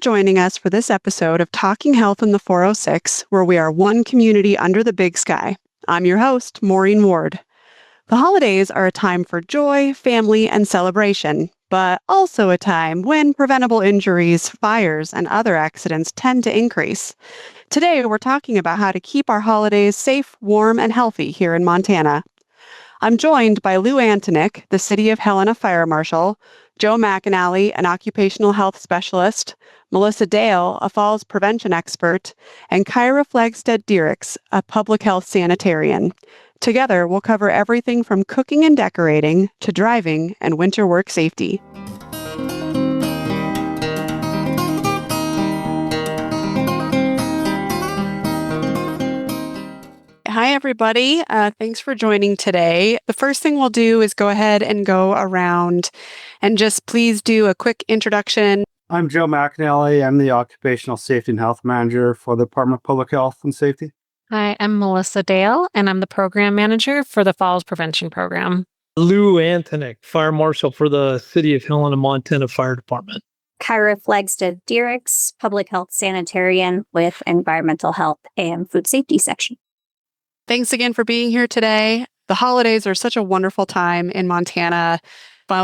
joining us for this episode of Talking Health in the 406, where we are one community under the big sky. I'm your host, Maureen Ward. The holidays are a time for joy, family, and celebration, but also a time when preventable injuries, fires, and other accidents tend to increase. Today, we're talking about how to keep our holidays safe, warm, and healthy here in Montana. I'm joined by Lou Antonick, the City of Helena Fire Marshal, Joe McAnally, an occupational health specialist, Melissa Dale, a falls prevention expert, and Kyra Flagstead-Diericks, a public health sanitarian. Together, we'll cover everything from cooking and decorating to driving and winter work safety. Hi, everybody. Thanks for joining today. The first thing we'll do is go ahead and go around and just please do a quick introduction. I'm Joe McAnally. I'm the Occupational Safety and Health Manager for the Department of Public Health and Safety. Hi, I'm Melissa Dale, and I'm the Program Manager for the Falls Prevention Program. Lou Antonick, Fire Marshal for the City of Helena, Montana Fire Department. Kyra Flagstead-Diericks, Public Health Sanitarian with Environmental Health and Food Safety Section. Thanks again for being here today. The holidays are such a wonderful time in Montana,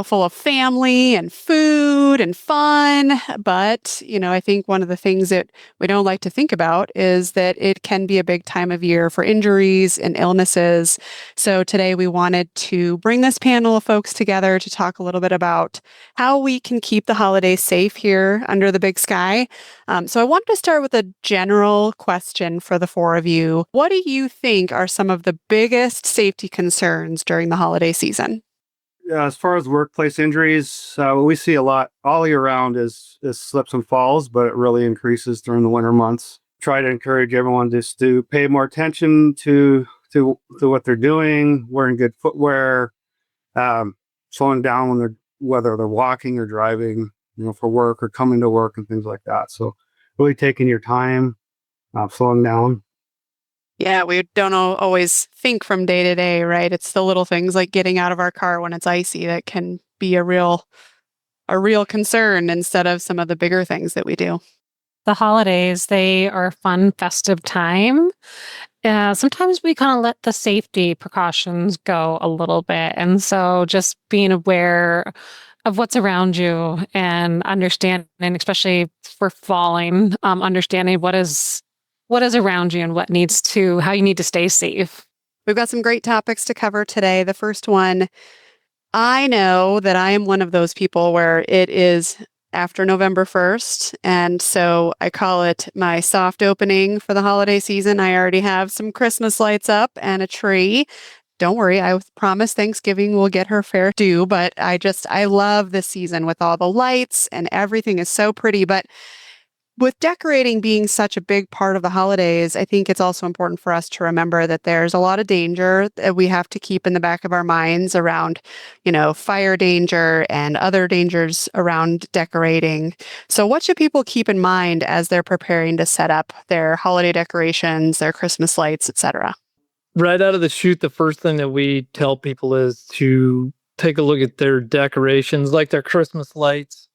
full of family and food and fun. But, I think one of the things that we don't like to think about is that it can be a big time of year for injuries and illnesses. So today we wanted to bring this panel of folks together to talk a little bit about how we can keep the holidays safe here under the big sky. So I wanted to start with a general question for the four of you. What do you think are some of the biggest safety concerns during the holiday season? As far as workplace injuries, what we see a lot all year round is slips and falls, but it really increases during the winter months. Try to encourage everyone just to pay more attention to what they're doing, wearing good footwear, slowing down whether they're walking or driving, for work or coming to work and things like that. So really taking your time, slowing down. Yeah, we don't always think from day to day, right? It's the little things like getting out of our car when it's icy that can be a real concern instead of some of the bigger things that we do. The holidays, they are a fun, festive time. Sometimes we kind of let the safety precautions go a little bit. And so just being aware of what's around you and understanding, especially for falling, understanding what is around you and how you need to stay safe. We've got some great topics to cover today. The first one, I know that I am one of those people where it is after November 1st. And so I call it my soft opening for the holiday season. I already have some Christmas lights up and a tree. Don't worry, I promise Thanksgiving will get her fair due, but I love this season with all the lights and everything is so pretty. But with decorating being such a big part of the holidays, I think it's also important for us to remember that there's a lot of danger that we have to keep in the back of our minds around, fire danger and other dangers around decorating. So what should people keep in mind as they're preparing to set up their holiday decorations, their Christmas lights, etc.? Right out of the chute, the first thing that we tell people is to take a look at their decorations, like their Christmas lights.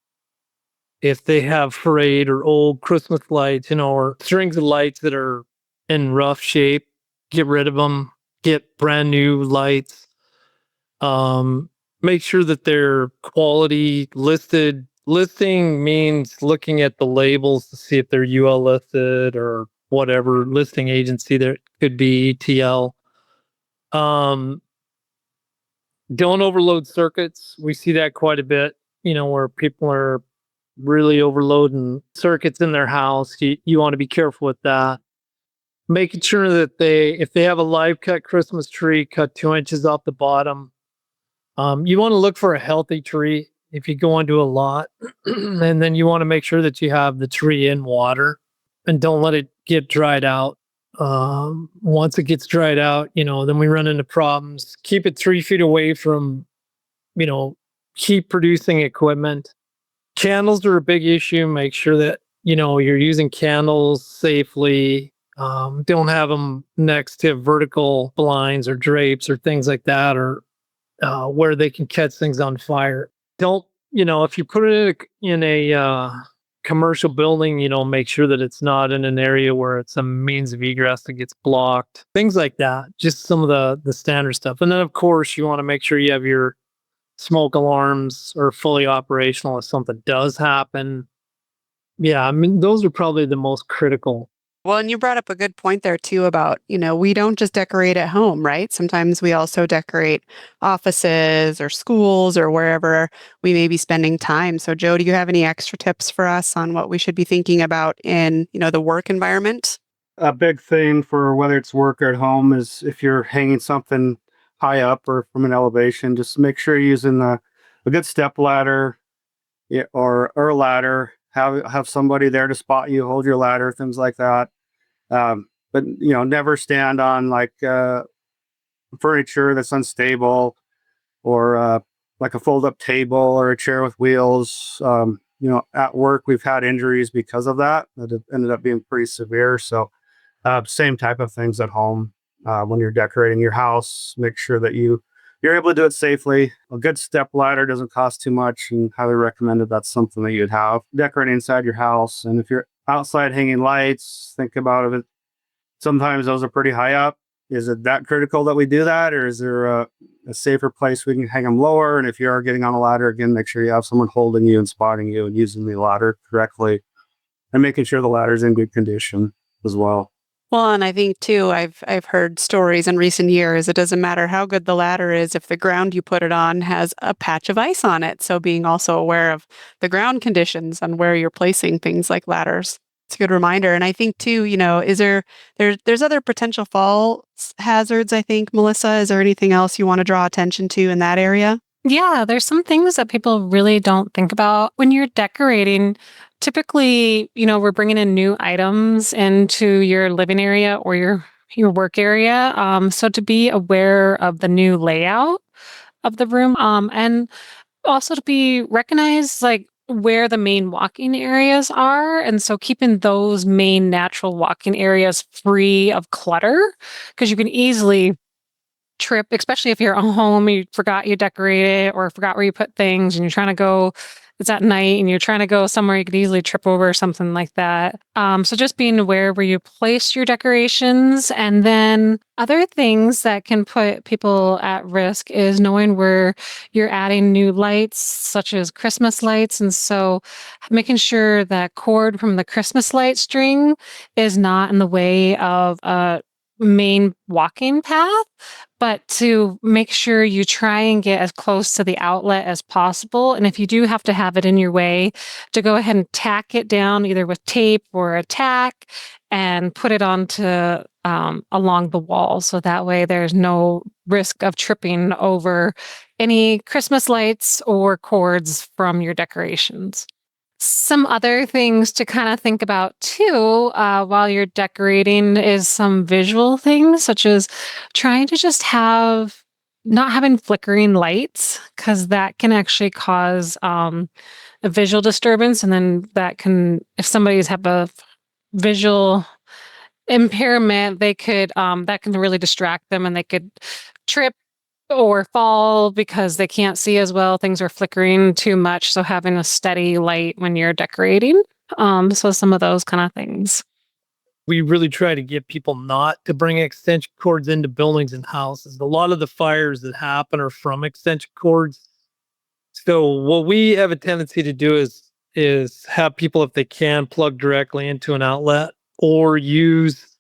If they have frayed or old Christmas lights, or strings of lights that are in rough shape, get rid of them, get brand new lights. Make sure that they're quality listed. Listing means looking at the labels to see if they're UL listed or whatever listing agency there could be, ETL. Don't overload circuits. We see that quite a bit, where people are really overloading circuits in their house. You want to be careful with that. Making sure that if they have a live cut Christmas tree, cut 2 inches off the bottom. You want to look for a healthy tree if you go into a lot. And then you want to make sure that you have the tree in water and don't let it get dried out. Once it gets dried out, then we run into problems. Keep it 3 feet away from, heat producing equipment. Candles are a big issue. Make sure that, you're using candles safely. Don't have them next to vertical blinds or drapes or things like that, or where they can catch things on fire. Don't, if you put it in a commercial building, make sure that it's not in an area where it's a means of egress that gets blocked, things like that. Just some of the standard stuff. And then, of course, you want to make sure you have your smoke alarms are fully operational if something does happen. Yeah, I mean, those are probably the most critical. Well, and you brought up a good point there too about, we don't just decorate at home, right? Sometimes we also decorate offices or schools or wherever we may be spending time. So, Joe, do you have any extra tips for us on what we should be thinking about in, the work environment? A big thing for whether it's work or at home is if you're hanging something high up or from an elevation, just make sure you're using a good step ladder, yeah, or a ladder. Have somebody there to spot you, hold your ladder, things like that. But never stand on like furniture that's unstable, or like a fold up table or a chair with wheels. At work we've had injuries because of that have ended up being pretty severe. So same type of things at home. When you're decorating your house, make sure that you're able to do it safely. A good step ladder doesn't cost too much, and highly recommended. That's something that you'd have decorating inside your house. And if you're outside hanging lights, think about it. Sometimes those are pretty high up. Is it that critical that we do that, or is there a safer place we can hang them lower? And if you are getting on a ladder, again, make sure you have someone holding you and spotting you and using the ladder correctly, and making sure the ladder's in good condition as well. Well, and I think too, I've heard stories in recent years. It doesn't matter how good the ladder is if the ground you put it on has a patch of ice on it. So being also aware of the ground conditions and where you're placing things like ladders. It's a good reminder. And I think too, is there's other potential fall hazards, I think, Melissa. Is there anything else you want to draw attention to in that area? Yeah, there's some things that people really don't think about when you're decorating. Typically, we're bringing in new items into your living area or your work area. So to be aware of the new layout of the room, and also to be recognized like where the main walking areas are, and so keeping those main natural walking areas free of clutter, because you can easily trip, especially if you're at home, you forgot you decorated or forgot where you put things and you're trying to go, it's at night and you're trying to go somewhere, you could easily trip over something like that. So just being aware where you place your decorations. And then other things that can put people at risk is knowing where you're adding new lights, such as Christmas lights. And so making sure that cord from the Christmas light string is not in the way of a main walking path, but to make sure you try and get as close to the outlet as possible. And if you do have to have it in your way, to go ahead and tack it down either with tape or a tack and put it onto along the wall. So that way there's no risk of tripping over any Christmas lights or cords from your decorations. Some other things to kind of think about too, while you're decorating is some visual things, such as trying to just not having flickering lights, because that can actually cause a visual disturbance. And then if somebody's have a visual impairment, that can really distract them and they could trip or fall because they can't see as well. Things are flickering too much. So having a steady light when you're decorating. So some of those kind of things. We really try to get people not to bring extension cords into buildings and houses. A lot of the fires that happen are from extension cords. So what we have a tendency to do is have people, if they can, plug directly into an outlet or use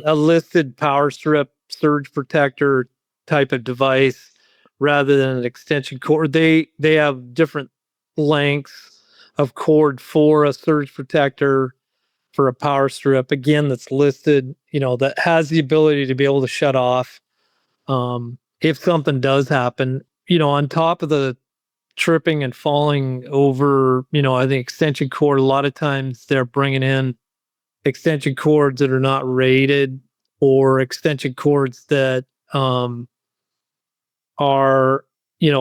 a listed power strip surge protector type of device rather than an extension cord. They have different lengths of cord for a surge protector, for a power strip, again, that's listed, that has the ability to be able to shut off if something does happen, on top of the tripping and falling over, I think extension cord, a lot of times they're bringing in extension cords that are not rated, or extension cords that are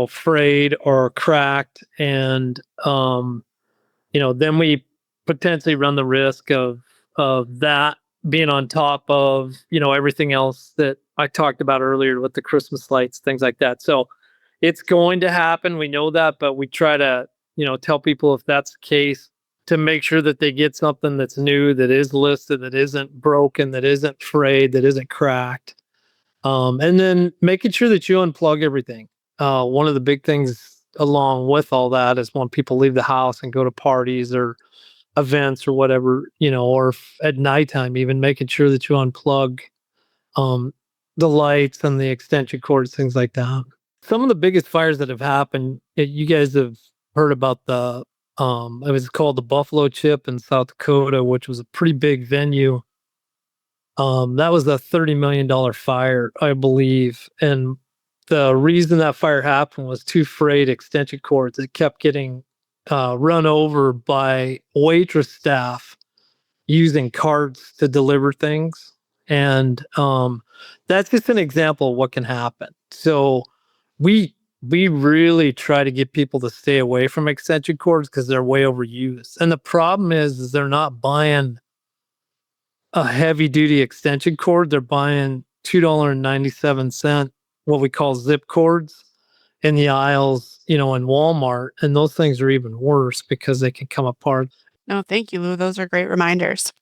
frayed or cracked, and then we potentially run the risk of that being on top of everything else that I talked about earlier with the Christmas lights, things like that. So it's going to happen, we know that, but we try to tell people if that's the case, to make sure that they get something that's new, that is listed, that isn't broken, that isn't frayed, that isn't cracked. And then making sure that you unplug everything. One of the big things along with all that is when people leave the house and go to parties or events or whatever, or at nighttime, even making sure that you unplug um, the lights and the extension cords, things like that. Some of the biggest fires that have happened, you guys have heard about it was called the Buffalo Chip in South Dakota, which was a pretty big venue. That was a $30 million fire, I believe. And the reason that fire happened was two frayed extension cords that kept getting run over by waitress staff using carts to deliver things. And that's just an example of what can happen. So we really try to get people to stay away from extension cords because they're way overused. And the problem is they're not buying a heavy duty extension cord. They're buying $2.97, what we call zip cords in the aisles, in Walmart. And those things are even worse because they can come apart. No, thank you, Lou. Those are great reminders.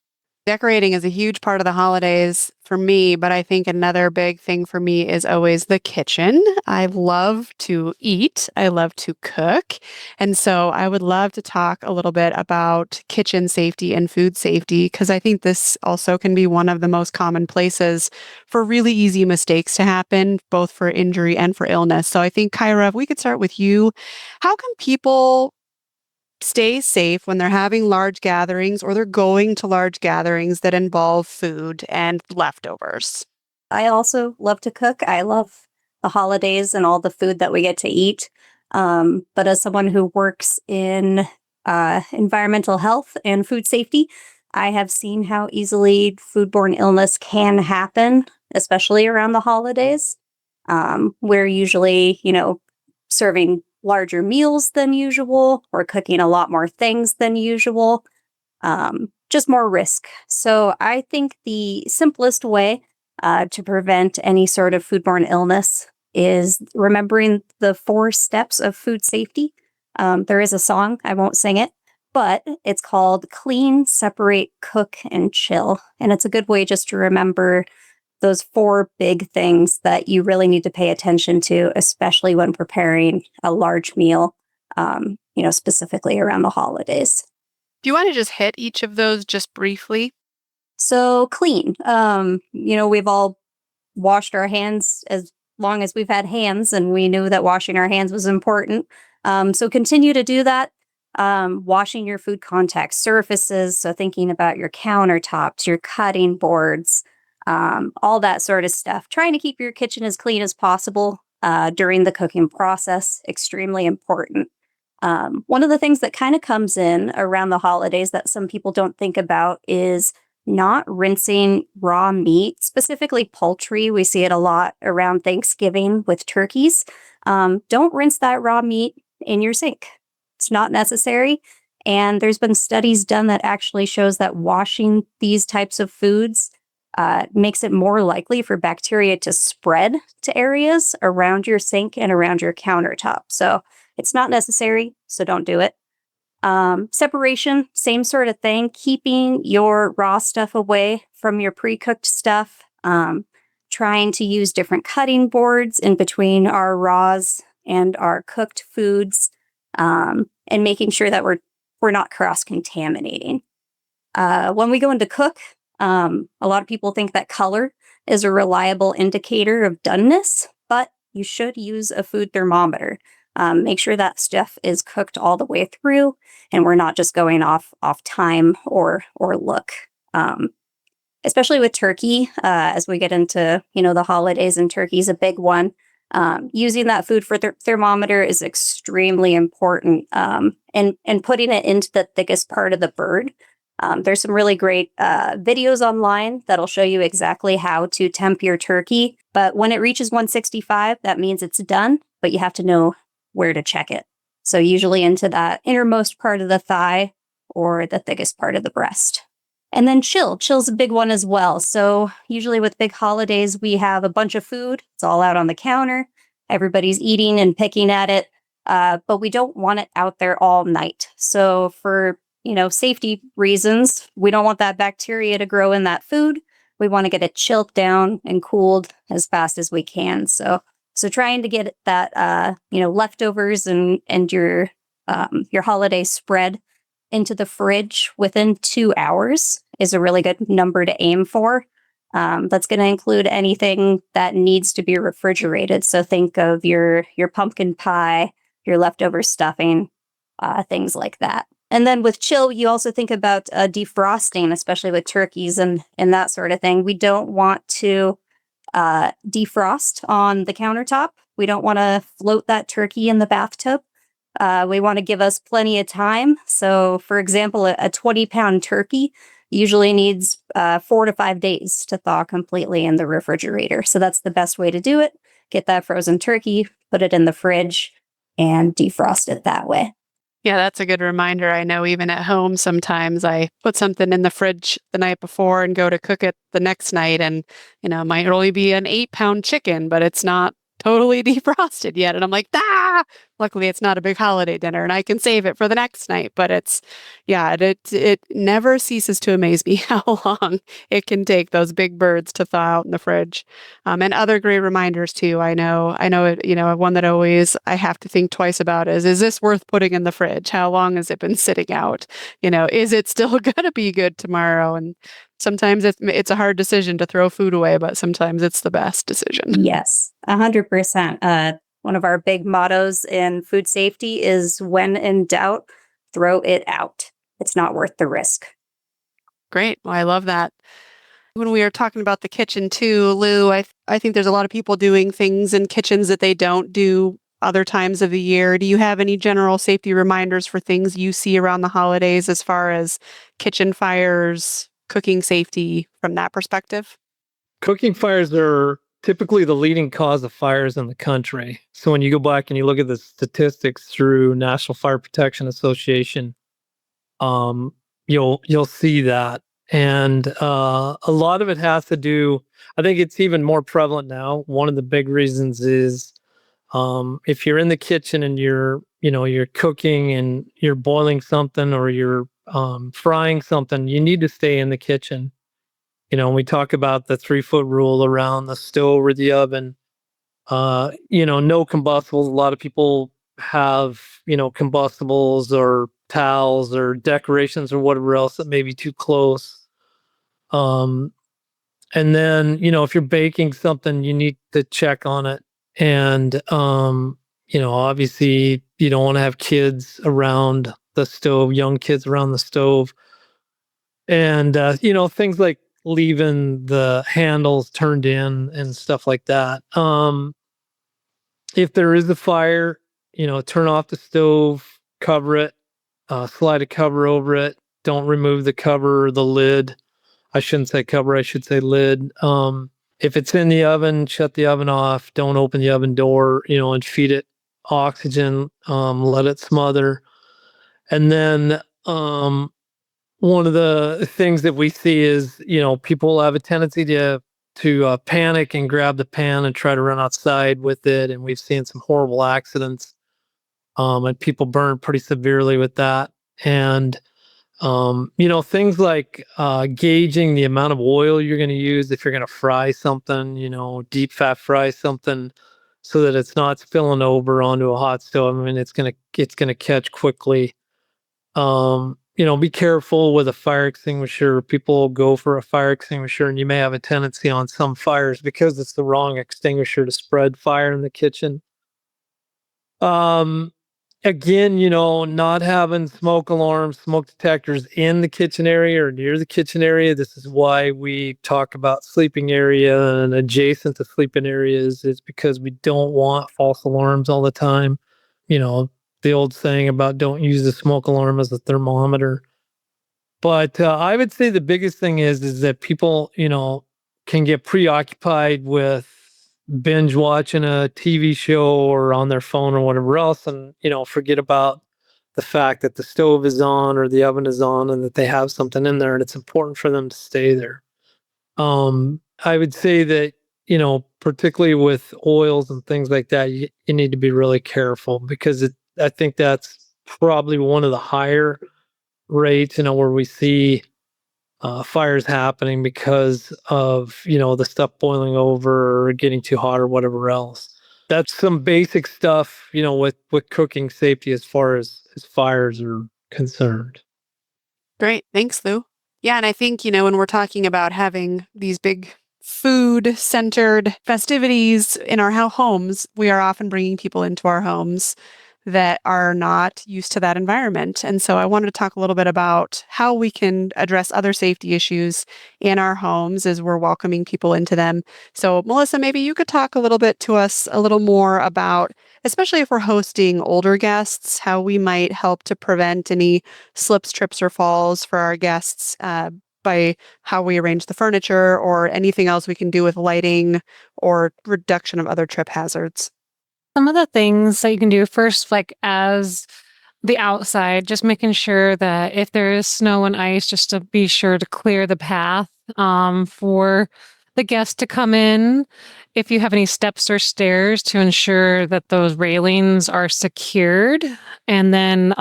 Decorating is a huge part of the holidays for me, but I think another big thing for me is always the kitchen. I love to eat. I love to cook. And so I would love to talk a little bit about kitchen safety and food safety, because I think this also can be one of the most common places for really easy mistakes to happen, both for injury and for illness. So I think, Kyra, if we could start with you, how can people stay safe when they're having large gatherings or they're going to large gatherings that involve food and leftovers? I also love to cook. I love the holidays and all the food that we get to eat. But as someone who works in environmental health and food safety, I have seen how easily foodborne illness can happen, especially around the holidays. We're usually, serving larger meals than usual or cooking a lot more things than usual, just more risk. So I think the simplest way to prevent any sort of foodborne illness is remembering the 4 steps of food safety. There is a song, I won't sing it, but it's called Clean, Separate, Cook, and Chill. And it's a good way just to remember those 4 big things that you really need to pay attention to, especially when preparing a large meal, specifically around the holidays. Do you want to just hit each of those just briefly? So clean. We've all washed our hands as long as we've had hands, and we knew that washing our hands was important. So continue to do that. Washing your food contact surfaces. So thinking about your countertops, your cutting boards, all that sort of stuff. Trying to keep your kitchen as clean as possible during the cooking process, extremely important. One of the things that kind of comes in around the holidays that some people don't think about is not rinsing raw meat, specifically poultry. We see it a lot around Thanksgiving with turkeys. Don't rinse that raw meat in your sink. It's not necessary. And there's been studies done that actually shows that washing these types of foods makes it more likely for bacteria to spread to areas around your sink and around your countertop. So it's not necessary, so don't do it. Separation, same sort of thing. Keeping your raw stuff away from your pre-cooked stuff. Trying to use different cutting boards in between our raws and our cooked foods, and making sure that we're not cross-contaminating. When we go into cook, a lot of people think that color is a reliable indicator of doneness, but you should use a food thermometer. Make sure that stuff is cooked all the way through, and we're not just going off time or look. Especially with turkey, as we get into the holidays, and turkey's a big one. Using that food for thermometer is extremely important, and putting it into the thickest part of the bird. There's some really great videos online that'll show you exactly how to temp your turkey. But when it reaches 165, that means it's done, but you have to know where to check it. So usually into that innermost part of the thigh or the thickest part of the breast. And then chill. Chill's a big one as well. So usually with big holidays, we have a bunch of food. It's all out on the counter. Everybody's eating and picking at it. But we don't want it out there all night. So for safety reasons, we don't want that bacteria to grow in that food. We want to get it chilled down and cooled as fast as we can. So trying to get that, leftovers and your holiday spread into the fridge within 2 hours is a really good number to aim for. That's going to include anything that needs to be refrigerated. So think of your pumpkin pie, your leftover stuffing, things like that. And then with chill, you also think about defrosting, especially with turkeys and that sort of thing. We don't want to defrost on the countertop. We don't want to float that turkey in the bathtub. We want to give us plenty of time. So, for example, a 20-pound turkey usually needs 4 to 5 days to thaw completely in the refrigerator. So that's the best way to do it. Get that frozen turkey, put it in the fridge, and defrost it that way. Yeah, that's a good reminder. I know even at home, sometimes I put something in the fridge the night before and go to cook it the next night. And, it might only be an 8-pound chicken, but it's not totally defrosted yet. And I'm like, luckily it's not a big holiday dinner and I can save it for the next night. But it never ceases to amaze me how long it can take those big birds to thaw out in the fridge. And other great reminders too. I know, one that always I have to think twice about is this worth putting in the fridge? How long has it been sitting out? Is it still going to be good tomorrow? And sometimes it's a hard decision to throw food away, but sometimes it's the best decision. Yes, 100%. One of our big mottos in food safety is when in doubt, throw it out. It's not worth the risk. Great. Well, I love that. When we are talking about the kitchen too, Lou, I think there's a lot of people doing things in kitchens that they don't do other times of the year. Do you have any general safety reminders for things you see around the holidays as far as kitchen fires, cooking safety from that perspective? Cooking fires are typically the leading cause of fires in the country. So when you go back and you look at the statistics through National Fire Protection Association, you'll see that. And a lot of it has to do, I think it's even more prevalent now. One of the big reasons is if you're in the kitchen and you're cooking and you're boiling something or you're frying something, you need to stay in the kitchen. We talk about the 3-foot rule around the stove or the oven. No combustibles. A lot of people have, combustibles or towels or decorations or whatever else that may be too close. And then, if you're baking something, you need to check on it. And, obviously you don't want to have kids around the stove, young kids around the stove. And, things like leaving the handles turned in and stuff like that. If there is a fire, turn off the stove, cover it, slide a cover over it. Don't remove the cover or the lid. I shouldn't say cover, I should say lid. If it's in the oven, shut the oven off. Don't open the oven door, and feed it oxygen. Let it smother. And then one of the things that we see is, people have a tendency to panic and grab the pan and try to run outside with it. And we've seen some horrible accidents, and people burn pretty severely with that. And, things like gauging the amount of oil you're going to use if you're going to fry something, deep fat fry something so that it's not spilling over onto a hot stove. I mean, it's going to catch quickly. Be careful with a fire extinguisher. People go for a fire extinguisher, and you may have a tendency on some fires because it's the wrong extinguisher to spread fire in the kitchen. Again, not having smoke alarms, smoke detectors in the kitchen area or near the kitchen area. This is why we talk about sleeping area and adjacent to sleeping areas, is because we don't want false alarms all the time. The old saying about don't use the smoke alarm as a thermometer. But I would say the biggest thing is that people, can get preoccupied with binge watching a TV show or on their phone or whatever else, and forget about the fact that the stove is on or the oven is on and that they have something in there, and it's important for them to stay there. I would say that particularly with oils and things like that, you need to be really careful because I think that's probably one of the higher rates, where we see fires happening because of, the stuff boiling over or getting too hot or whatever else. That's some basic stuff, with cooking safety as far as fires are concerned. Great. Thanks, Lou. Yeah. And I think, when we're talking about having these big food centered festivities in our homes, we are often bringing people into our homes that are not used to that environment. And so I wanted to talk a little bit about how we can address other safety issues in our homes as we're welcoming people into them. So, Melissa, maybe you could talk a little bit to us a little more about, especially if we're hosting older guests, how we might help to prevent any slips, trips, or falls for our guests by how we arrange the furniture or anything else we can do with lighting or reduction of other trip hazards. Some of the things that you can do first, like as the outside, just making sure that if there is snow and ice, just to be sure to clear the path for the guests to come in. If you have any steps or stairs, to ensure that those railings are secured, and then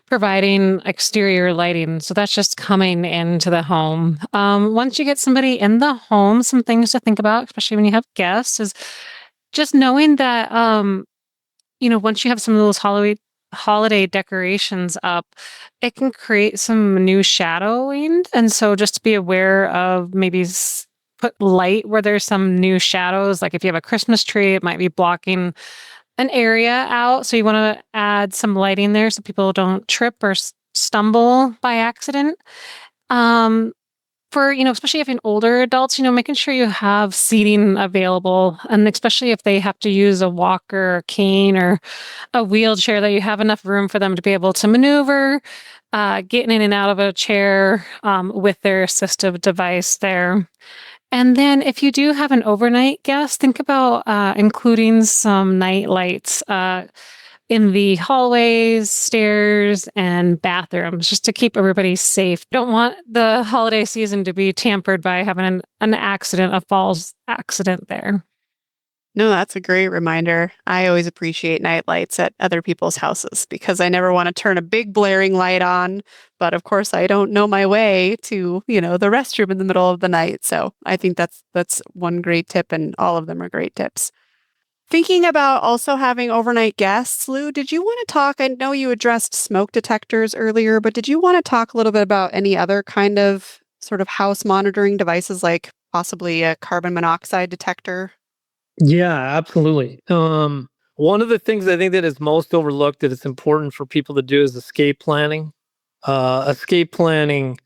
providing exterior lighting. So that's just coming into the home. Once you get somebody in the home, some things to think about, especially when you have guests, is just knowing that, once you have some of those holiday decorations up, it can create some new shadowing. And so just to be aware of maybe put light where there's some new shadows. Like if you have a Christmas tree, it might be blocking an area out. So you want to add some lighting there so people don't trip or stumble by accident. Um, for, especially if in older adults, making sure you have seating available, and especially if they have to use a walker or cane or a wheelchair, that you have enough room for them to be able to maneuver, getting in and out of a chair with their assistive device there. And then if you do have an overnight guest, think about including some night lights in the hallways, stairs, and bathrooms, just to keep everybody safe. Don't want the holiday season to be tampered by having an accident, a falls accident there. No, that's a great reminder. I always appreciate night lights at other people's houses because I never want to turn a big blaring light on. But of course, I don't know my way to, the restroom in the middle of the night. So I think that's one great tip, and all of them are great tips. Thinking about also having overnight guests, Lou, did you want to talk? I know you addressed smoke detectors earlier, but did you want to talk a little bit about any other kind of sort of house monitoring devices, like possibly a carbon monoxide detector? Yeah, absolutely. One of the things I think that is most overlooked that it's important for people to do is escape planning. Escape planning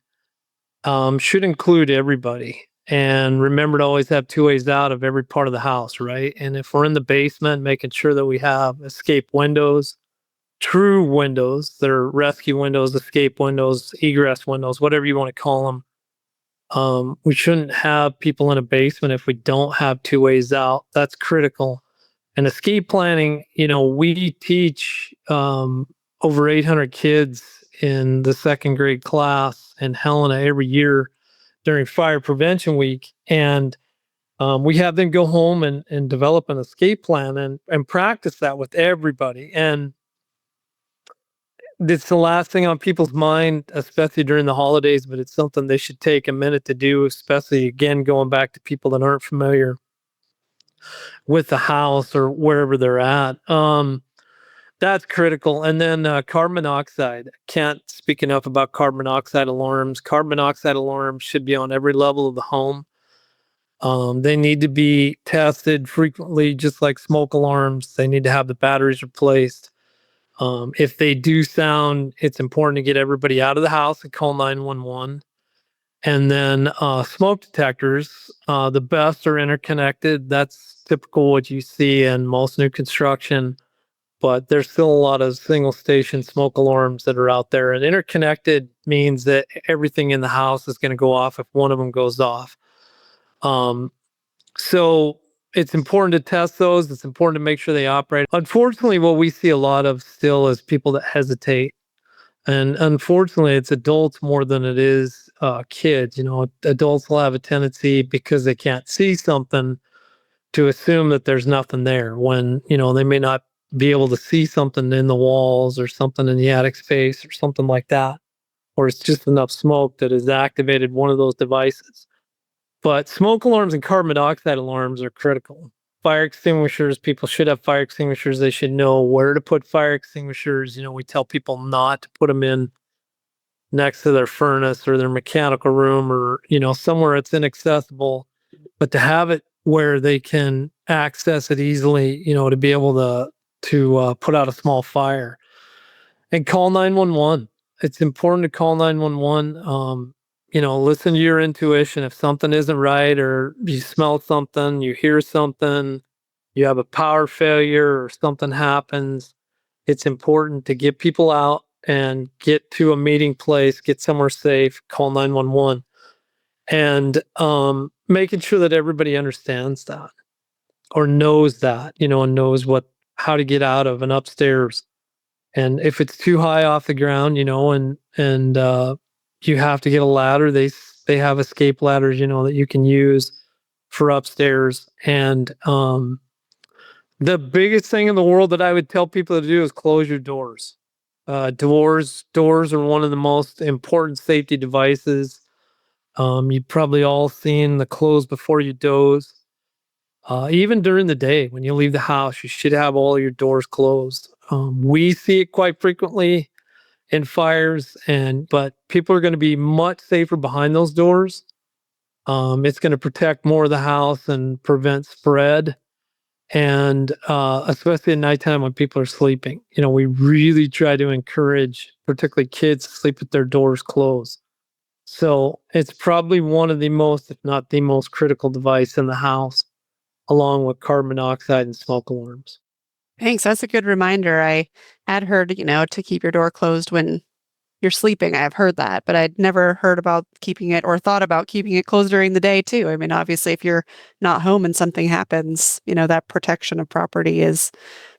should include everybody. And remember to always have two ways out of every part of the house, right? And if we're in the basement, making sure that we have escape windows, true windows that are rescue windows, escape windows, egress windows, whatever you want to call them. We shouldn't have people in a basement if we don't have two ways out. That's critical. And escape planning, we teach over 800 kids in the second grade class in Helena every year during Fire Prevention Week. And we have them go home and develop an escape plan and practice that with everybody. And it's the last thing on people's mind, especially during the holidays, but it's something they should take a minute to do, especially again, going back to people that aren't familiar with the house or wherever they're at. That's critical. And then carbon monoxide. Can't speak enough about carbon monoxide alarms. Carbon monoxide alarms should be on every level of the home. They need to be tested frequently, just like smoke alarms. They need to have the batteries replaced. If they do sound, it's important to get everybody out of the house and call 911. And then smoke detectors, the best are interconnected. That's typical what you see in most new construction, but there's still a lot of single station smoke alarms that are out there. And interconnected means that everything in the house is going to go off if one of them goes off. So it's important to test those. It's important to make sure they operate. Unfortunately, what we see a lot of still is people that hesitate. And unfortunately, it's adults more than it is kids. Adults will have a tendency because they can't see something to assume that there's nothing there when, they may not be able to see something in the walls or something in the attic space or something like that. or it's just enough smoke that has activated one of those devices. But smoke alarms and carbon monoxide alarms are critical. Fire extinguishers, people should have fire extinguishers. They should know where to put fire extinguishers. We tell people not to put them in next to their furnace or their mechanical room, or, somewhere it's inaccessible, but to have it where they can access it easily, to be able to put out a small fire. And call 911. It's important to call 911. Listen to your intuition. If something isn't right, or you smell something, you hear something, you have a power failure or something happens, it's important to get people out and get to a meeting place, get somewhere safe, call 911. And making sure that everybody understands that, or knows that, and knows how to get out of an upstairs. And if it's too high off the ground, and you have to get a ladder, they have escape ladders, that you can use for upstairs. And the biggest thing in the world that I would tell people to do is close your doors. Doors are one of the most important safety devices. You've probably all seen the close before you doze. Even during the day, when you leave the house, you should have all your doors closed. We see it quite frequently in fires, but people are going to be much safer behind those doors. It's going to protect more of the house and prevent spread. And especially at nighttime when people are sleeping, we really try to encourage, particularly kids, to sleep with their doors closed. So it's probably one of the most, if not the most critical device in the house, along with carbon monoxide and smoke alarms. Thanks. That's a good reminder. I had heard, to keep your door closed when you're sleeping. I've heard that, but I'd never heard about keeping it or thought about keeping it closed during the day too. I mean, obviously, if you're not home and something happens, that protection of property is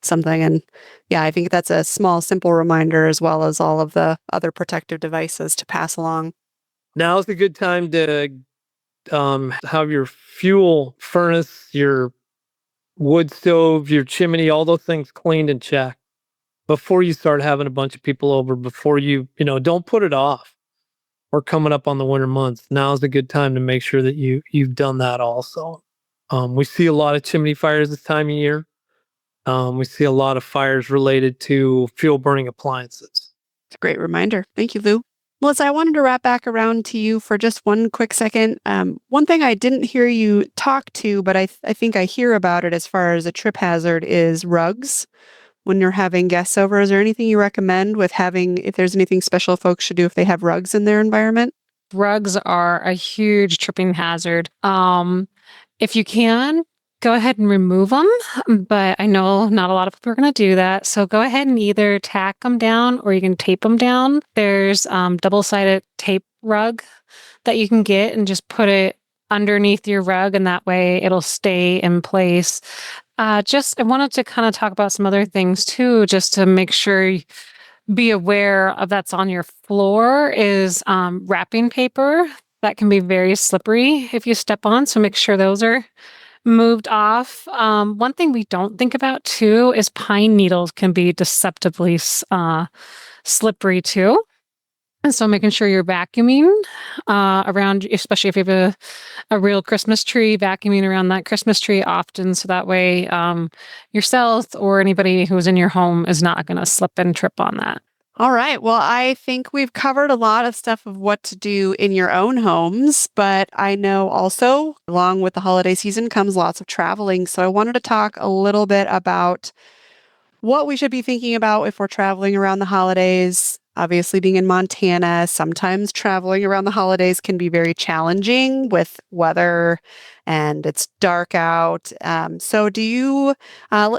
something. And yeah, I think that's a small, simple reminder, as well as all of the other protective devices to pass along. Now's a good time to have your fuel furnace, your wood stove, your chimney, all those things cleaned and checked before you start having a bunch of people over. Before don't put it off. Or coming up on the winter months, now's a good time to make sure that you've done that also. We see a lot of chimney fires this time of year. We see a lot of fires related to fuel burning appliances. It's a great reminder. Thank you, Lou. Melissa, I wanted to wrap back around to you for just one quick second. One thing I didn't hear you talk to, but I think I hear about it as far as a trip hazard, is rugs. When you're having guests over, is there anything you recommend with having, if there's anything special folks should do if they have rugs in their environment? Rugs are a huge tripping hazard. If you can, go ahead and remove them, but I know not a lot of people are going to do that. So go ahead and either tack them down or you can tape them down. There's double-sided tape rug that you can get and just put it underneath your rug, and that way it'll stay in place. I wanted to kind of talk about some other things too, just to make sure be aware of that's on your floor is wrapping paper. That can be very slippery if you step on. So make sure those are moved off. One thing we don't think about too is pine needles can be deceptively slippery too. And so making sure you're vacuuming around, especially if you have a real Christmas tree, vacuuming around that Christmas tree often. So that way yourself or anybody who's in your home is not going to slip and trip on that. All right. Well, I think we've covered a lot of stuff of what to do in your own homes, but I know also along with the holiday season comes lots of traveling. So I wanted to talk a little bit about what we should be thinking about if we're traveling around the holidays. Obviously, being in Montana, sometimes traveling around the holidays can be very challenging with weather and it's dark out. So do you,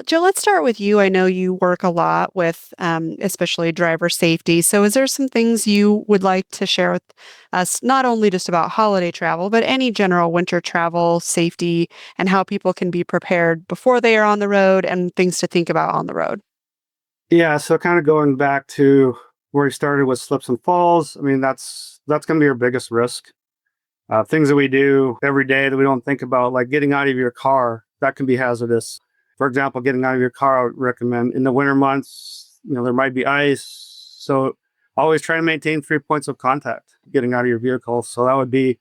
Jill, let's start with you. I know you work a lot with especially driver safety. So is there some things you would like to share with us, not only just about holiday travel, but any general winter travel safety and how people can be prepared before they are on the road and things to think about on the road? Yeah, so kind of going back to where we started with slips and falls, I mean, that's going to be our biggest risk. Things that we do every day that we don't think about, like getting out of your car, that can be hazardous. For example, getting out of your car, I would recommend in the winter months, there might be ice. So always try to maintain 3 points of contact getting out of your vehicle. So that would be,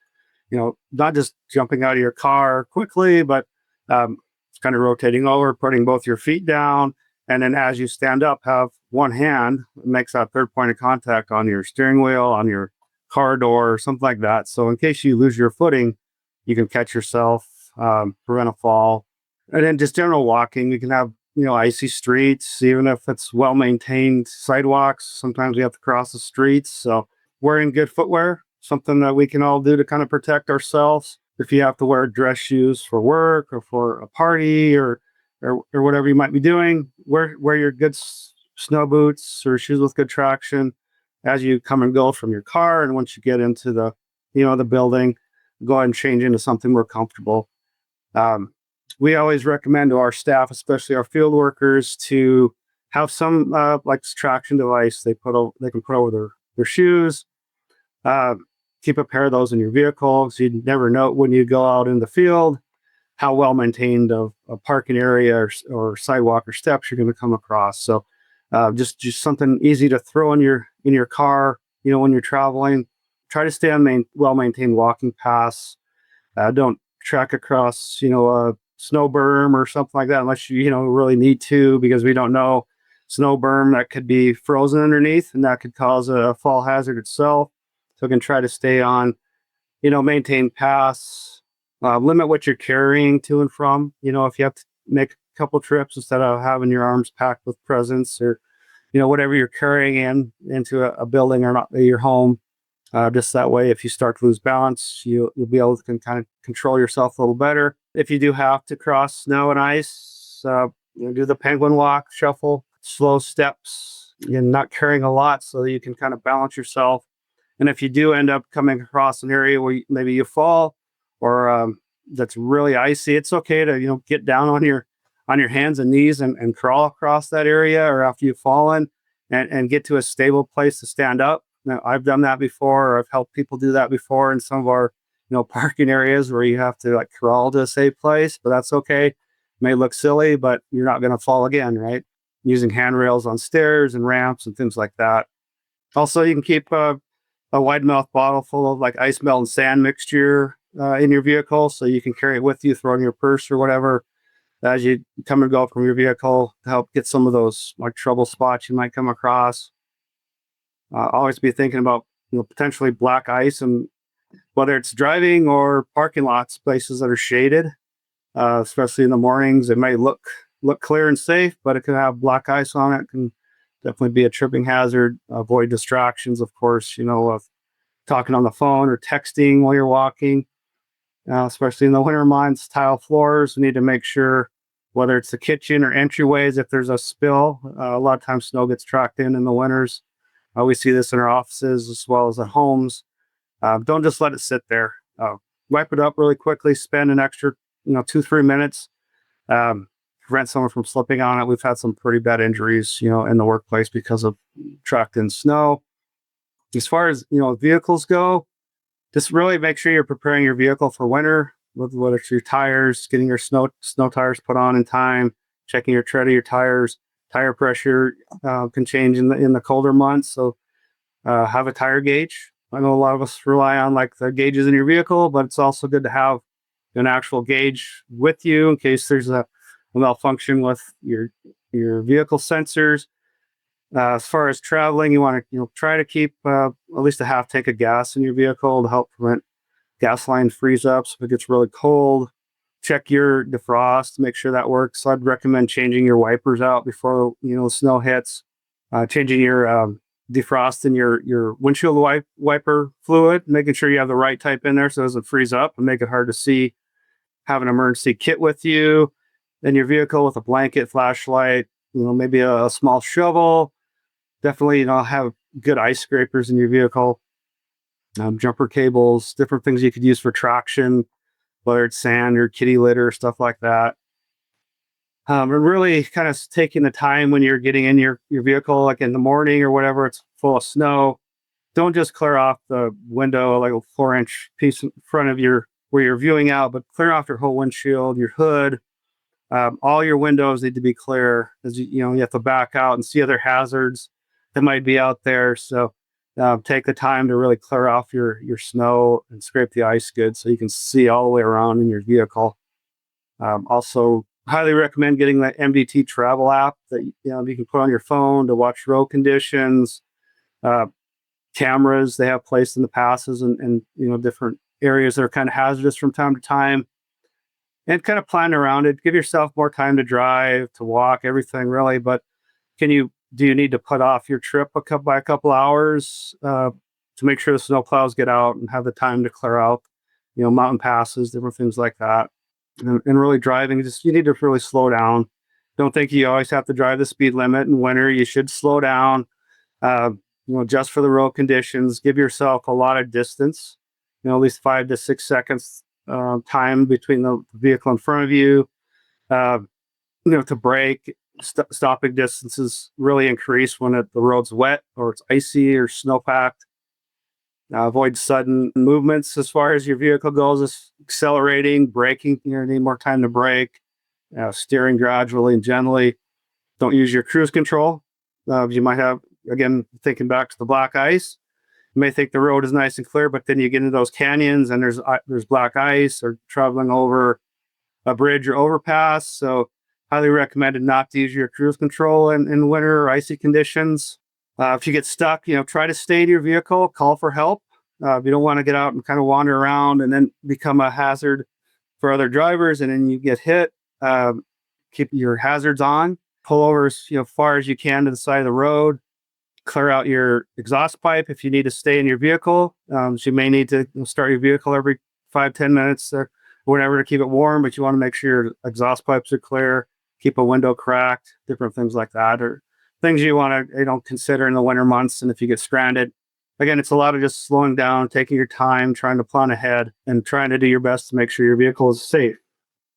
not just jumping out of your car quickly, but kind of rotating over, putting both your feet down. And then as you stand up, have one hand makes that third point of contact on your steering wheel, on your car door, or something like that. So in case you lose your footing, you can catch yourself, prevent a fall. And then just general walking, you can have, icy streets, even if it's well maintained sidewalks. Sometimes we have to cross the streets. So wearing good footwear, something that we can all do to kind of protect ourselves. If you have to wear dress shoes for work or for a party or whatever you might be doing, wear your good snow boots or shoes with good traction as you come and go from your car. And once you get into the building, go ahead and change into something more comfortable. We always recommend to our staff, especially our field workers, to have some like traction device they can put over their shoes. Keep a pair of those in your vehicle, so you never know when you go out in the field how well maintained of a parking area or sidewalk or steps you're going to come across. So just something easy to throw in your car, when you're traveling. Try to stay on well maintained walking paths. Don't trek across, a snow berm or something like that unless you really need to, because we don't know snow berm that could be frozen underneath and that could cause a fall hazard itself. So we can try to stay on, maintain paths, limit what you're carrying to and from. If you have to make a couple trips instead of having your arms packed with presents or, whatever you're carrying into a building or not your home. Just that way, if you start to lose balance, you'll be able to kind of control yourself a little better. If you do have to cross snow and ice, do the penguin walk, shuffle, slow steps, not carrying a lot so you can kind of balance yourself. And if you do end up coming across an area where maybe you fall or that's really icy, it's okay to get down on your hands and knees and crawl across that area, or after you've fallen, and get to a stable place to stand up. Now, I've done that before, or I've helped people do that before in some of our parking areas where you have to like crawl to a safe place, but that's okay. It may look silly, but you're not going to fall again, right? Using handrails on stairs and ramps and things like that. Also, you can keep a wide mouth bottle full of like ice melt and sand mixture in your vehicle, so you can carry it with you, throw it in your purse or whatever as you come and go from your vehicle to help get some of those like trouble spots you might come across. Always be thinking about potentially black ice, and whether it's driving or parking lots, places that are shaded, especially in the mornings. It may look clear and safe, but it can have black ice on it. It can definitely be a tripping hazard. Avoid distractions, of course, of talking on the phone or texting while you're walking, especially in the winter months. Tile floors, we need to make sure, whether it's the kitchen or entryways, if there's a spill, a lot of times snow gets tracked in the winters. We see this in our offices as well as at homes. Don't just let it sit there. Wipe it up really quickly. Spend an extra, 2-3 minutes. Prevent someone from slipping on it. We've had some pretty bad injuries, in the workplace because of tracked in snow. As far as vehicles go, just really make sure you're preparing your vehicle for winter. Whether it's your tires, getting your snow tires put on in time, checking your tread of your tires. Tire pressure can change in the colder months, so have a tire gauge. I know a lot of us rely on like the gauges in your vehicle, but it's also good to have an actual gauge with you in case there's a malfunction with your vehicle sensors. As far as traveling, you want to try to keep at least a half tank of gas in your vehicle to help prevent gas line freeze ups if it gets really cold. Check your defrost to make sure that works. So I'd recommend changing your wipers out before the snow hits. Changing your defrost in your windshield wiper fluid, making sure you have the right type in there so it doesn't freeze up and make it hard to see. Have an emergency kit with you in your vehicle with a blanket, flashlight, maybe a small shovel. Definitely, have good ice scrapers in your vehicle. Jumper cables, different things you could use for traction, whether it's sand or kitty litter, stuff like that. And really kind of taking the time when you're getting in your vehicle, like in the morning or whatever, it's full of snow. Don't just clear off the window, like a 4-inch piece in front of where you're viewing out, but clear off your whole windshield, your hood. All your windows need to be clear, as you have to back out and see other hazards that might be out there. So take the time to really clear off your snow and scrape the ice good so you can see all the way around in your vehicle. Also, highly recommend getting that MDT travel app that you can put on your phone to watch road conditions, uh, cameras they have placed in the passes, and different areas that are kind of hazardous from time to time, and kind of plan around it. Give yourself more time to drive, to walk, everything really. But do you need to put off your trip by a couple hours to make sure the snow plows get out and have the time to clear out, mountain passes, different things like that. And really driving, just you need to really slow down. Don't think you always have to drive the speed limit in winter. You should slow down, uh, just for the road conditions. Give yourself a lot of distance, at least 5 to 6 seconds time between the vehicle in front of you. Uh, to brake. Stopping distances really increase when the road's wet or it's icy or snow-packed. Avoid sudden movements as far as your vehicle goes, accelerating, braking. You need more time to brake. Steering gradually and gently. Don't use your cruise control. You might have, again, thinking back to the black ice, you may think the road is nice and clear, but then you get into those canyons and there's black ice, or traveling over a bridge or overpass. So highly recommended not to use your cruise control in winter or icy conditions. If you get stuck, try to stay to your vehicle, call for help. If you don't want to get out and kind of wander around and then become a hazard for other drivers and then you get hit, keep your hazards on. Pull over as far as you can to the side of the road. Clear out your exhaust pipe if you need to stay in your vehicle. So you may need to start your vehicle every 5-10 minutes or whatever to keep it warm, but you want to make sure your exhaust pipes are clear. Keep a window cracked, different things like that, or things you want to consider in the winter months. And if you get stranded, again, it's a lot of just slowing down, taking your time, trying to plan ahead, and trying to do your best to make sure your vehicle is safe.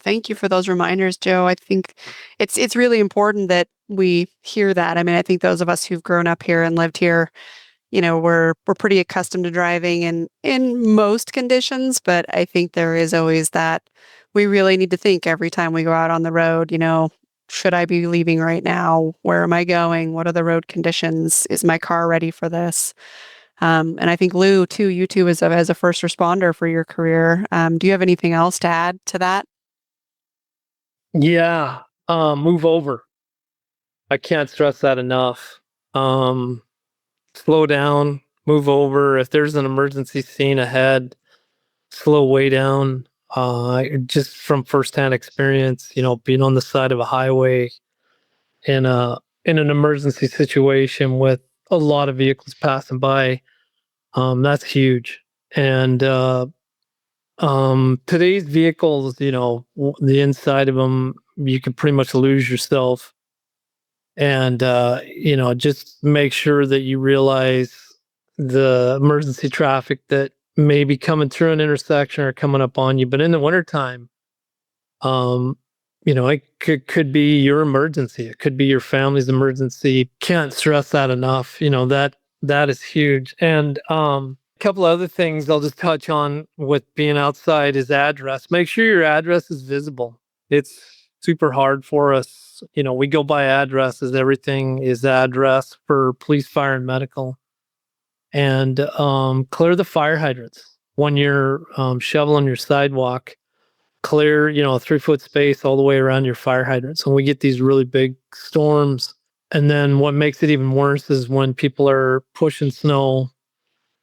Thank you for those reminders, Joe. I think it's really important that we hear that. I mean, I think those of us who've grown up here and lived here, we're pretty accustomed to driving in most conditions, but I think there is always that we really need to think every time we go out on the road, should I be leaving right now? Where am I going? What are the road conditions? Is my car ready for this? And I think Lou, too, you too, as a first responder for your career. Do you have anything else to add to that? Yeah. Move over. I can't stress that enough. Slow down, move over. If there's an emergency scene ahead, slow way down. Just from firsthand experience, being on the side of a highway in an emergency situation with a lot of vehicles passing by, that's huge. And today's vehicles, the inside of them, you can pretty much lose yourself. And just make sure that you realize the emergency traffic that may be coming through an intersection or coming up on you. But in the wintertime, um, it could be your emergency. It could be your family's emergency. Can't stress that enough. That is huge. And a couple other things I'll just touch on with being outside is address. Make sure your address is visible. It's super hard for us. We go by addresses. Everything is address for police, fire, and medical. And clear the fire hydrants when you're shoveling your sidewalk. Clear, a 3-foot space all the way around your fire hydrants. When we get these really big storms, and then what makes it even worse is when people are pushing snow,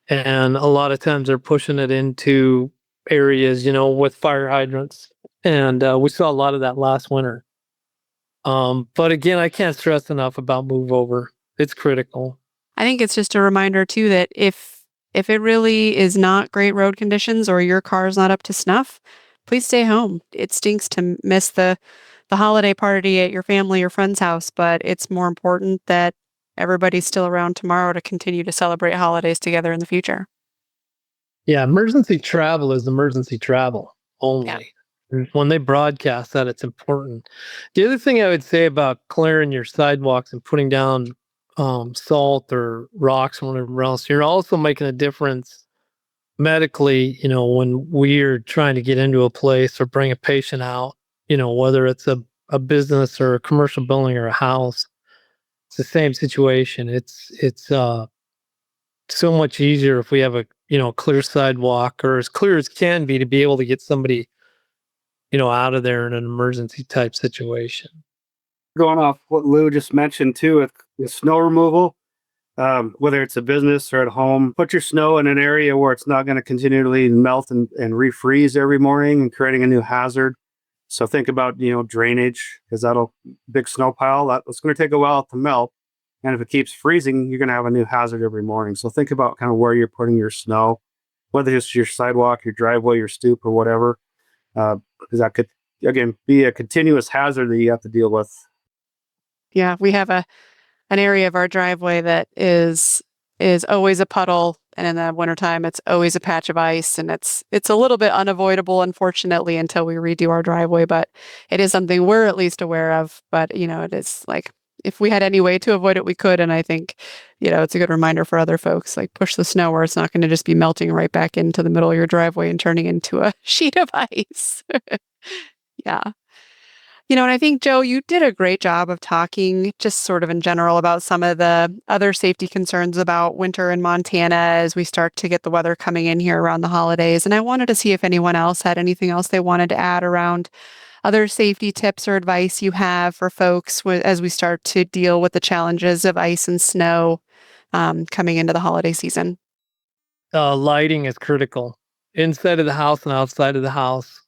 and a lot of times they're pushing it into areas, with fire hydrants. And we saw a lot of that last winter. But again, I can't stress enough about move over. It's critical. I think it's just a reminder too that if it really is not great road conditions or your car is not up to snuff, please stay home. It stinks to miss the holiday party at your family or friend's house, but it's more important that everybody's still around tomorrow to continue to celebrate holidays together in the future. Yeah, emergency travel is emergency travel Yeah. only. When they broadcast that, it's important. The other thing I would say about clearing your sidewalks and putting down salt or rocks or whatever else, you're also making a difference medically, when we're trying to get into a place or bring a patient out, whether it's a business or a commercial building or a house, it's the same situation. It's so much easier if we have a, clear sidewalk, or as clear as can be, to be able to get somebody, out of there in an emergency type situation. Going off what Lou just mentioned too, with snow removal, whether it's a business or at home, put your snow in an area where it's not going to continually melt and refreeze every morning and creating a new hazard. So think about, drainage, because big snow pile, that's going to take a while to melt. And if it keeps freezing, you're going to have a new hazard every morning. So think about kind of where you're putting your snow, whether it's your sidewalk, your driveway, your stoop, or whatever, because that could, again, be a continuous hazard that you have to deal with. Yeah, we have an area of our driveway that is always a puddle, and in the wintertime it's always a patch of ice, and it's a little bit unavoidable, unfortunately, until we redo our driveway, but it is something we're at least aware of. But it is like, if we had any way to avoid it, we could. And I think, it's a good reminder for other folks, like, push the snow where it's not going to just be melting right back into the middle of your driveway and turning into a sheet of ice. Yeah. And I think, Joe, you did a great job of talking just sort of in general about some of the other safety concerns about winter in Montana as we start to get the weather coming in here around the holidays. And I wanted to see if anyone else had anything else they wanted to add around other safety tips or advice you have for folks as we start to deal with the challenges of ice and snow coming into the holiday season. Lighting is critical inside of the house and outside of the house.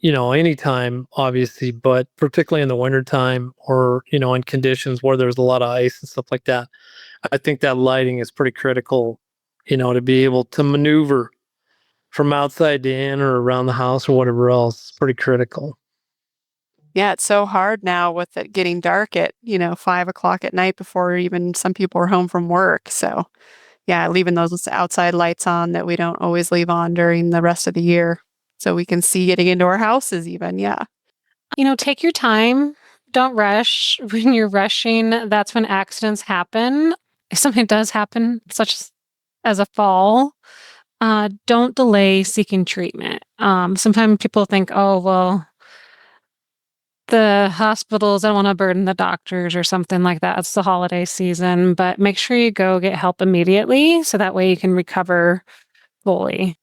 Anytime, obviously, but particularly in the wintertime, or, in conditions where there's a lot of ice and stuff like that. I think that lighting is pretty critical, to be able to maneuver from outside to in or around the house or whatever else. It's pretty critical. Yeah, it's so hard now with it getting dark at, 5 o'clock at night before even some people are home from work. So, yeah, leaving those outside lights on that we don't always leave on during the rest of the year so we can see getting into our houses even. Yeah. Take your time. Don't rush. When you're rushing, that's when accidents happen. If something does happen, such as a fall, don't delay seeking treatment. Sometimes people think, oh, well, the hospitals, I don't want to burden the doctors or something like that. It's the holiday season, but make sure you go get help immediately so that way you can recover fully.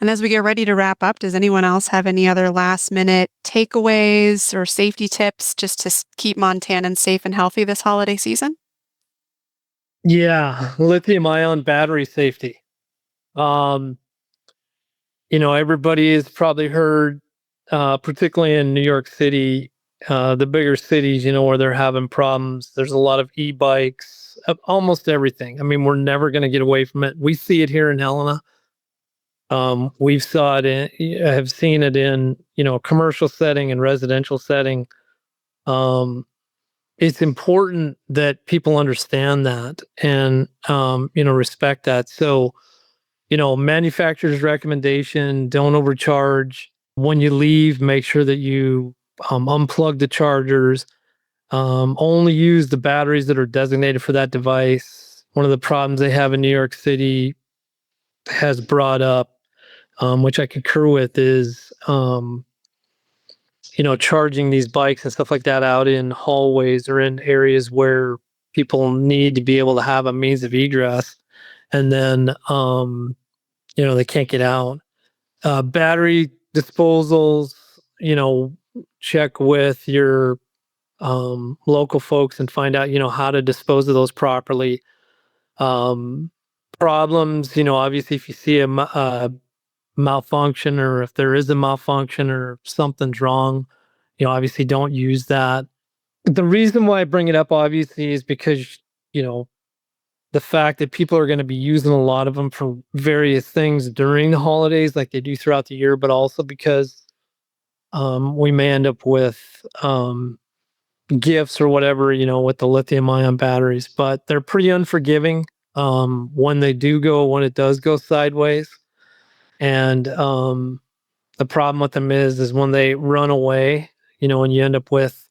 And as we get ready to wrap up, does anyone else have any other last minute takeaways or safety tips just to keep Montanans safe and healthy this holiday season? Yeah, lithium ion battery safety. Everybody has probably heard, particularly in New York City, the bigger cities, where they're having problems. There's a lot of e-bikes, almost everything. I mean, we're never going to get away from it. We see it here in Helena. Have seen it in, a commercial setting and residential setting. It's important that people understand that and, respect that. So, manufacturer's recommendation, don't overcharge. When you leave, make sure that you unplug the chargers. Only use the batteries that are designated for that device. One of the problems they have in New York City has brought up, which I concur with, is charging these bikes and stuff like that out in hallways or in areas where people need to be able to have a means of egress, and then they can't get out. Battery disposals, check with your local folks and find out, how to dispose of those properly. Um, Problems, obviously, if you see a malfunction, or if there is a malfunction or something's wrong, obviously don't use that. The reason why I bring it up, obviously, is because, the fact that people are going to be using a lot of them for various things during the holidays, like they do throughout the year, but also because we may end up with gifts or whatever, with the lithium ion batteries. But they're pretty unforgiving when when it does go sideways. And the problem with them is when they run away, and you end up with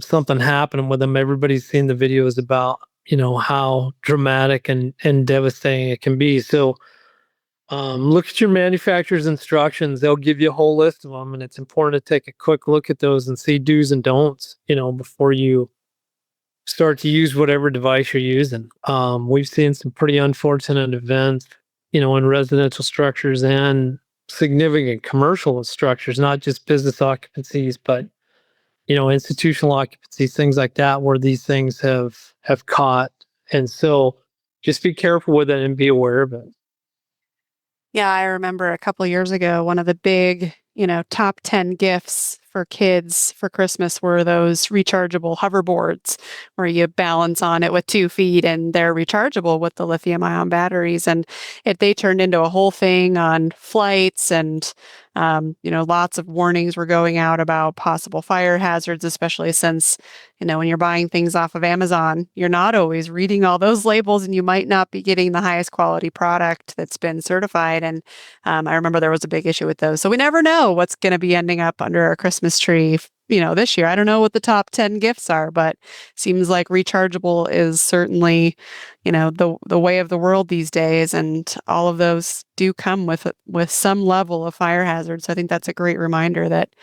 something happening with them. Everybody's seen the videos about, how dramatic and devastating it can be. So look at your manufacturer's instructions. They'll give you a whole list of them, and it's important to take a quick look at those and see do's and don'ts, before you start to use whatever device you're using. We've seen some pretty unfortunate events, in residential structures and significant commercial structures, not just business occupancies, but institutional occupancies, things like that, where these things have caught. And so just be careful with it and be aware of it. Yeah, I remember a couple years ago, one of the big, top 10 gifts for kids for Christmas were those rechargeable hoverboards where you balance on it with 2 feet and they're rechargeable with the lithium ion batteries. And they turned into a whole thing on flights and, lots of warnings were going out about possible fire hazards, especially since, when you're buying things off of Amazon, you're not always reading all those labels and you might not be getting the highest quality product that's been certified. And I remember there was a big issue with those. So we never know what's going to be ending up under our Christmas tree, this year. I don't know what the top 10 gifts are, but seems like rechargeable is certainly, the way of the world these days. And all of those do come with some level of fire hazard. So I think that's a great reminder that,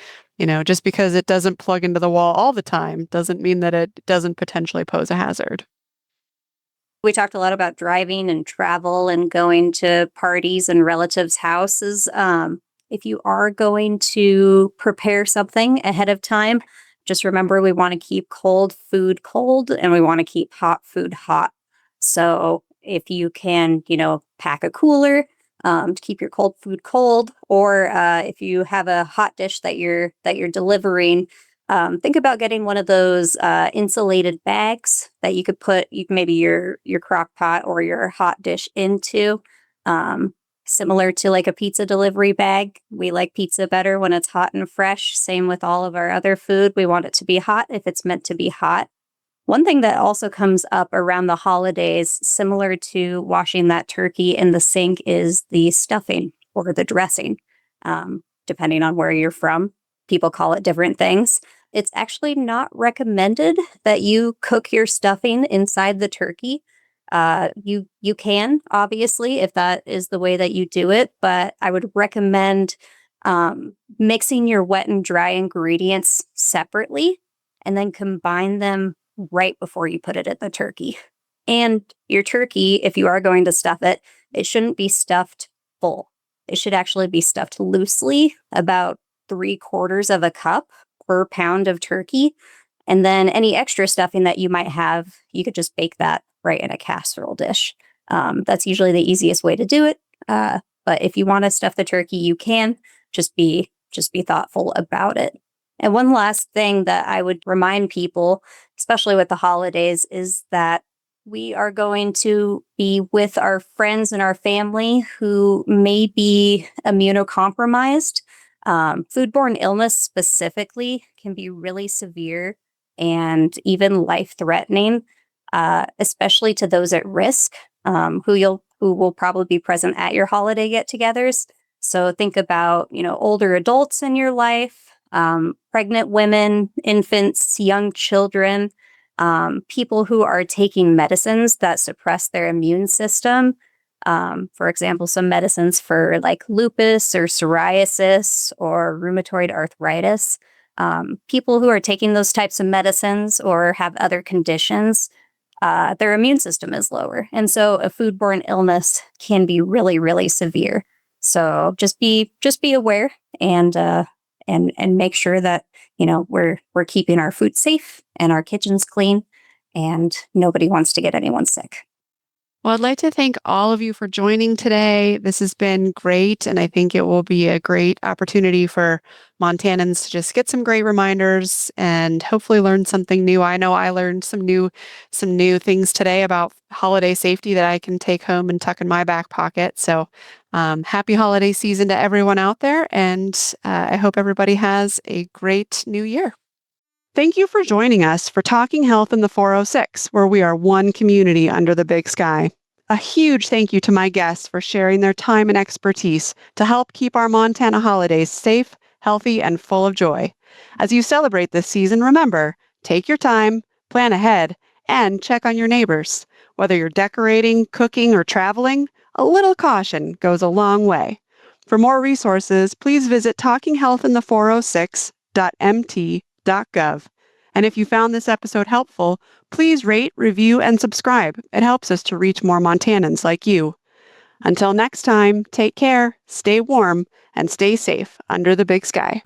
just because it doesn't plug into the wall all the time doesn't mean that it doesn't potentially pose a hazard. We talked a lot about driving and travel and going to parties and relatives' houses. If you are going to prepare something ahead of time, just remember we want to keep cold food cold and we want to keep hot food hot. So if you can, pack a cooler to keep your cold food cold, or if you have a hot dish that you're delivering, think about getting one of those insulated bags that you could put maybe your crock pot or your hot dish into. Similar to like a pizza delivery bag. We like pizza better when it's hot and fresh. Same with all of our other food. We want it to be hot if it's meant to be hot. One thing that also comes up around the holidays, similar to washing that turkey in the sink, is the stuffing or the dressing. Depending on where you're from, people call it different things. It's actually not recommended that you cook your stuffing inside the turkey. You can, obviously, if that is the way that you do it, but I would recommend mixing your wet and dry ingredients separately and then combine them right before you put it in the turkey. And your turkey, if you are going to stuff it, it shouldn't be stuffed full. It should actually be stuffed loosely, about 3/4 of a cup per pound of turkey. And then any extra stuffing that you might have, you could just bake that right in a casserole dish. That's usually the easiest way to do it. But if you want to stuff the turkey, you can. Just be thoughtful about it. And one last thing that I would remind people, especially with the holidays, is that we are going to be with our friends and our family who may be immunocompromised. Foodborne illness specifically can be really severe and even life-threatening, especially to those at risk, who will probably be present at your holiday get-togethers. So think about, older adults in your life, pregnant women, infants, young children, people who are taking medicines that suppress their immune system. For example, some medicines for like lupus or psoriasis or rheumatoid arthritis. People who are taking those types of medicines or have other conditions, their immune system is lower. And so a foodborne illness can be really, really severe. So just be aware and make sure that, we're keeping our food safe and our kitchens clean, and nobody wants to get anyone sick. Well, I'd like to thank all of you for joining today. This has been great, and I think it will be a great opportunity for Montanans to just get some great reminders and hopefully learn something new. I know I learned some new things today about holiday safety that I can take home and tuck in my back pocket. So happy holiday season to everyone out there, and I hope everybody has a great new year. Thank you for joining us for Talking Health in the 406, where we are one community under the big sky. A huge thank you to my guests for sharing their time and expertise to help keep our Montana holidays safe, healthy, and full of joy. As you celebrate this season, remember, take your time, plan ahead, and check on your neighbors. Whether you're decorating, cooking, or traveling, a little caution goes a long way. For more resources, please visit talkinghealthinthe406.mt.gov. And if you found this episode helpful, please rate, review, and subscribe. It helps us to reach more Montanans like you. Until next time, take care, stay warm, and stay safe under the big sky.